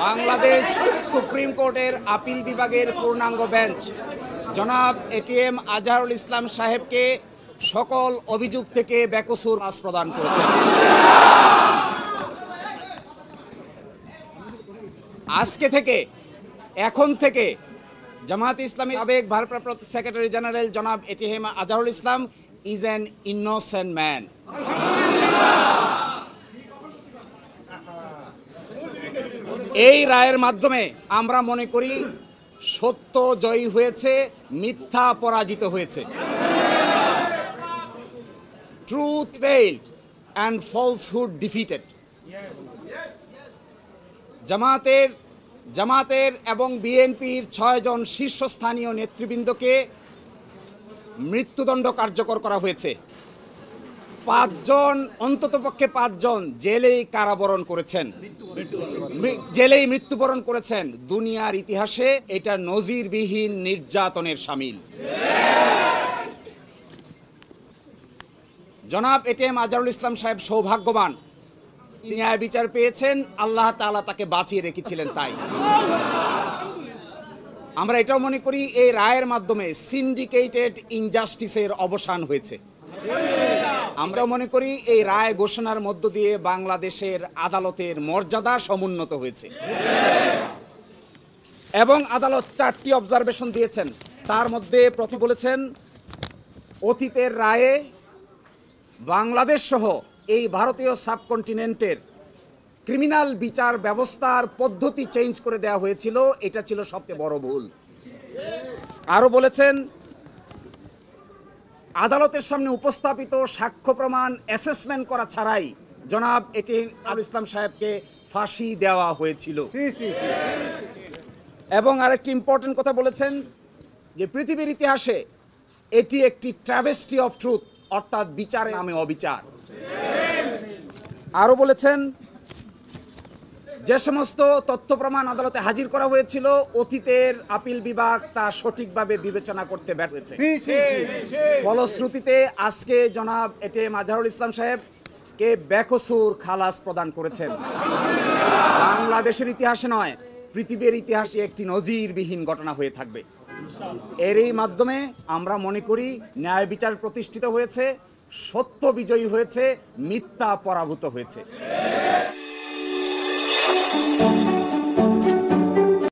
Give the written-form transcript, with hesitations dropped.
Bangladesh supreme কোর্টের appeal বিভাগের পূর্ণাঙ্গ বেঞ্চ জনাব এটিএম আজহারুল ইসলাম সাহেবকে সকল অভিযোগ থেকে বেকসুর খালাস প্রদান করেছেন। আজকে থেকে এখন থেকে জামায়াতে ইসলামী সাবেক ভারপ্রাপ্ত সেক্রেটারি জেনারেল জনাব ATM Azharul Islam is an innocent man. এই রায়ের মাধ্যমে আমরা মনে করি সত্য জয়ী হয়েছে, মিথ্যা পরাজিত হয়েছে। Truth prevailed and falsehood defeated. জামাতের এবং বিএনপির 6 জন শীর্ষস্থানীয় নেতৃবৃন্দকে মৃত্যুদণ্ড কার্যকর করা হয়েছে। 5 জন, অন্ততপক্ষে 5 জন জেলেই কারাবরণ করেছেন, জেলেই মৃত্যুবরণ করেছেন। দুনিয়ার ইতিহাসে এটা নজিরবিহীন নির্যাতনের শামিল। জনাব এটিএম আজহারুল ইসলাম সাহেব সৌভাগ্যবান, ন্যায় বিচার পেয়েছেন, আল্লাহ তাআলা তাকে বাঁচিয়ে রেখেছিলেন। তাই আমরা এটাও মনে করি এই রায়ের মাধ্যমে সিন্ডিকেটেড ইনজাস্টিসের অবসান হয়েছে। আমরা মনে করি এই রায় ঘোষণার মধ্য দিয়ে বাংলাদেশের আদালতের মর্যাদা সমুন্নত হয়েছে এবং আদালত 4টি অবজারভেশন দিয়েছেন। তার মধ্যে প্রতি বলেছেন, অতীতের রায়ে বাংলাদেশ সহ এই ভারতীয় সাবকন্টিনেন্টের ক্রিমিনাল বিচার ব্যবস্থার পদ্ধতি চেঞ্জ করে দেওয়া হয়েছিল, এটা ছিল সবচেয়ে বড় ভুল। আরও বলেছেন, আদালতের সামনে উপস্থাপিত সাক্ষ্য প্রমাণ অ্যাসেসমেন্ট করা ছাড়াই জনাব এটিএম আজহারুল ইসলাম সাহেবকে ফাঁসি দেওয়া হয়েছিল। এবং আরেকটি ইম্পর্টেন্ট কথা বলেছেন যে পৃথিবীর ইতিহাসে এটি একটি ট্র্যাভেস্টি অফ ট্রুথ, অর্থাৎ বিচারের নামে অবিচার। আরও বলেছেন, যে সমস্ত তথ্য প্রমাণ আদালতে হাজির করা হয়েছিল অতীতের আপিল বিভাগ তা সঠিকভাবে বিবেচনা করতে ব্যর্থ হয়েছে। ফলশ্রুতিতে আজকে জনাব এটিএম আজহারুল ইসলাম সাহেবকে বেকসুর খালাস প্রদান করেছেন। বাংলাদেশের ইতিহাসে নয়, পৃথিবীর ইতিহাসে একটি নজিরবিহীন ঘটনা হয়ে থাকবে। এরই মাধ্যমে আমরা মনে করি ন্যায় বিচার প্রতিষ্ঠিত হয়েছে, সত্য বিজয়ী হয়েছে, মিথ্যা পরাভূত হয়েছে।